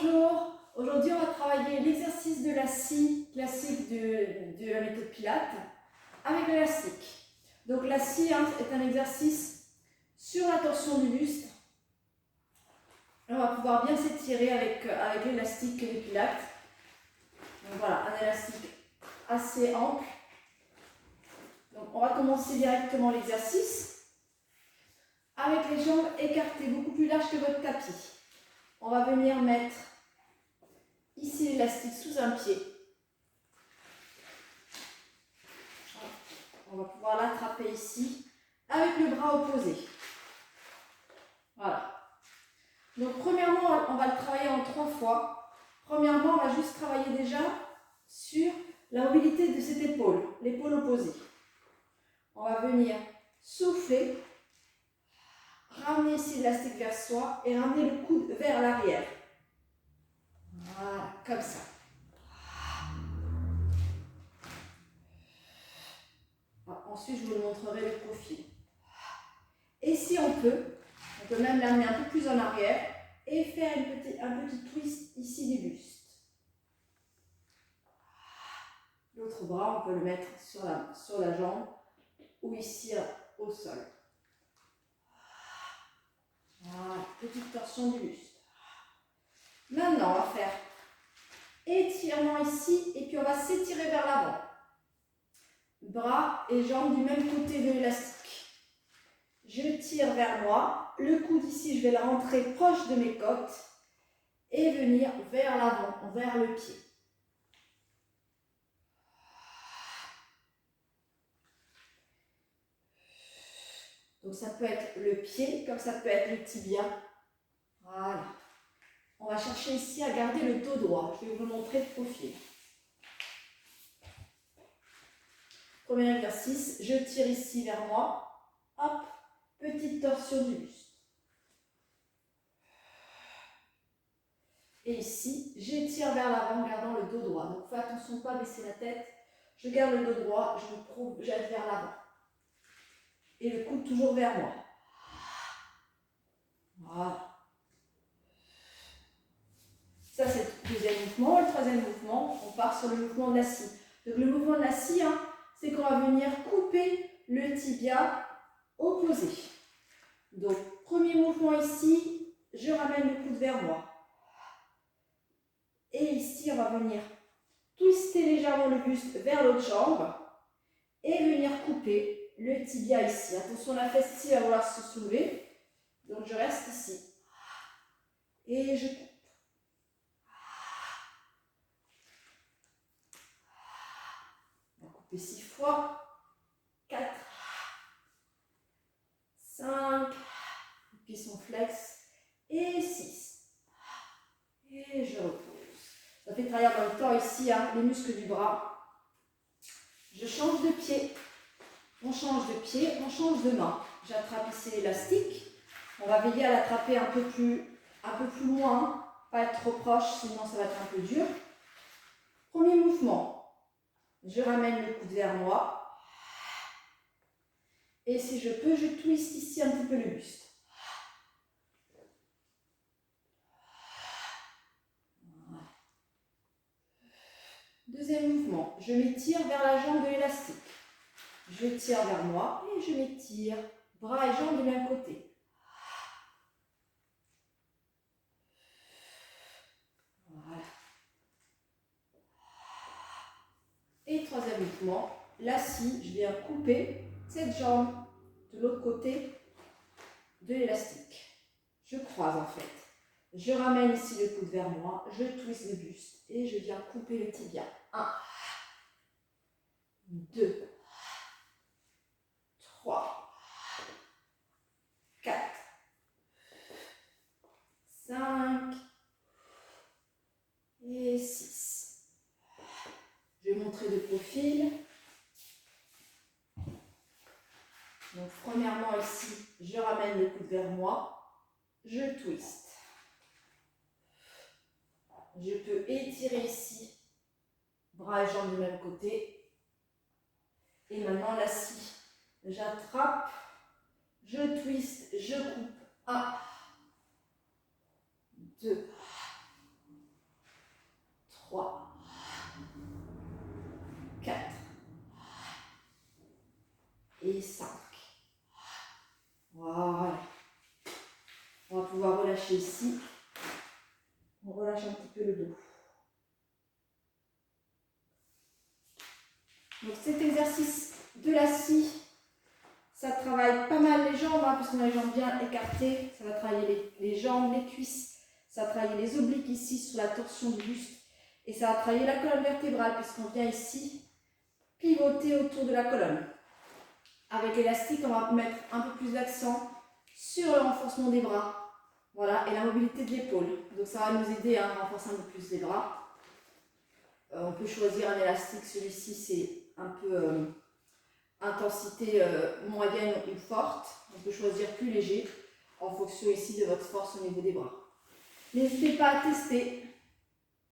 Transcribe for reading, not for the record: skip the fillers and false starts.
Bonjour, aujourd'hui on va travailler l'exercice de la scie classique de la méthode Pilates avec l'élastique. Donc la scie est un exercice sur la torsion du buste. On va pouvoir bien s'étirer avec l'élastique des Pilates. Donc voilà, un élastique assez ample. Donc on va commencer directement l'exercice avec les jambes écartées, beaucoup plus larges que votre tapis. On va venir mettre ici l'élastique sous un pied. On va pouvoir l'attraper ici avec le bras opposé. Voilà. Donc premièrement, on va le travailler en 3 fois. Premièrement, on va juste travailler déjà sur la mobilité de cette épaule, l'épaule opposée. On va venir souffler, ramener ici l'élastique vers soi et ramener le coude vers l'arrière. Voilà, comme ça. Ensuite, je vous montrerai le profil. Et si on peut même l'amener un peu plus en arrière et faire un petit twist ici du buste. L'autre bras, on peut le mettre sur la jambe ou ici au sol. Voilà, petite torsion du buste. Maintenant, on va faire étirement ici et puis on va s'étirer vers l'avant. Bras et jambes du même côté de l'élastique. Je tire vers moi. Le coude ici, je vais le rentrer proche de mes côtes et venir vers l'avant, vers le pied. Donc ça peut être le pied, comme ça peut être le tibia. Voilà. On va chercher ici à garder le dos droit. Je vais vous montrer le profil. Premier exercice, je tire ici vers moi. Hop, petite torsion du buste. Et ici, j'étire vers l'avant en gardant le dos droit. Donc fais attention de ne pas baisser la tête. Je garde le dos droit, je jette vers l'avant. Et le coude toujours vers moi. Voilà. Ça, c'est le deuxième mouvement. Le troisième mouvement, on part sur le mouvement de la scie. Donc, le mouvement de la scie, c'est qu'on va venir couper le tibia opposé. Donc, premier mouvement ici, je ramène le coude vers moi. Et ici, on va venir twister légèrement le buste vers l'autre jambe et venir couper le tibia ici. Attention, la fesse ici va vouloir se soulever. Donc, je reste ici. Et je coupe. On va couper 6 fois. 4, 5, les pieds sont flex, et 6. Et je repose. Ça fait travailler en même temps ici les muscles du bras. Je change de pied. On change de pied, on change de main. J'attrape ici l'élastique. On va veiller à l'attraper un peu plus loin, pas être trop proche, sinon ça va être un peu dur. Premier mouvement. Je ramène le coude vers moi. Et si je peux, je twiste ici un petit peu le buste. Voilà. Deuxième mouvement, je m'étire vers la jambe de l'élastique. Je tire vers moi et je m'étire. Bras et jambes du même côté. Voilà. Et troisième mouvement, la scie, je viens couper cette jambe de l'autre côté de l'élastique. Je croise en fait. Je ramène ici le coude vers moi, je twiste le buste et je viens couper le tibia. 1, 2, 3, 4, 5 et 6. Je vais montrer le profil. Donc, premièrement, ici, je ramène le coude vers moi, je twiste. Je peux étirer ici, bras et jambes du même côté. Et maintenant, la scie. J'attrape, je twiste, je coupe. 1, 2, pouvoir relâcher ici. On relâche un petit peu le dos. Donc cet exercice de la scie, ça travaille pas mal les jambes, hein, puisqu'on a les jambes bien écartées. Ça va travailler les jambes, les cuisses. Ça va travailler les obliques ici sur la torsion du buste. Et ça va travailler la colonne vertébrale, puisqu'on vient ici pivoter autour de la colonne. Avec l'élastique, on va mettre un peu plus d'accent sur le renforcement des bras. Voilà, et la mobilité de l'épaule. Donc ça va nous aider à renforcer un peu plus les bras. On peut choisir un élastique, celui-ci c'est un peu intensité moyenne ou forte. On peut choisir plus léger en fonction ici de votre force au niveau des bras. N'hésitez pas à tester.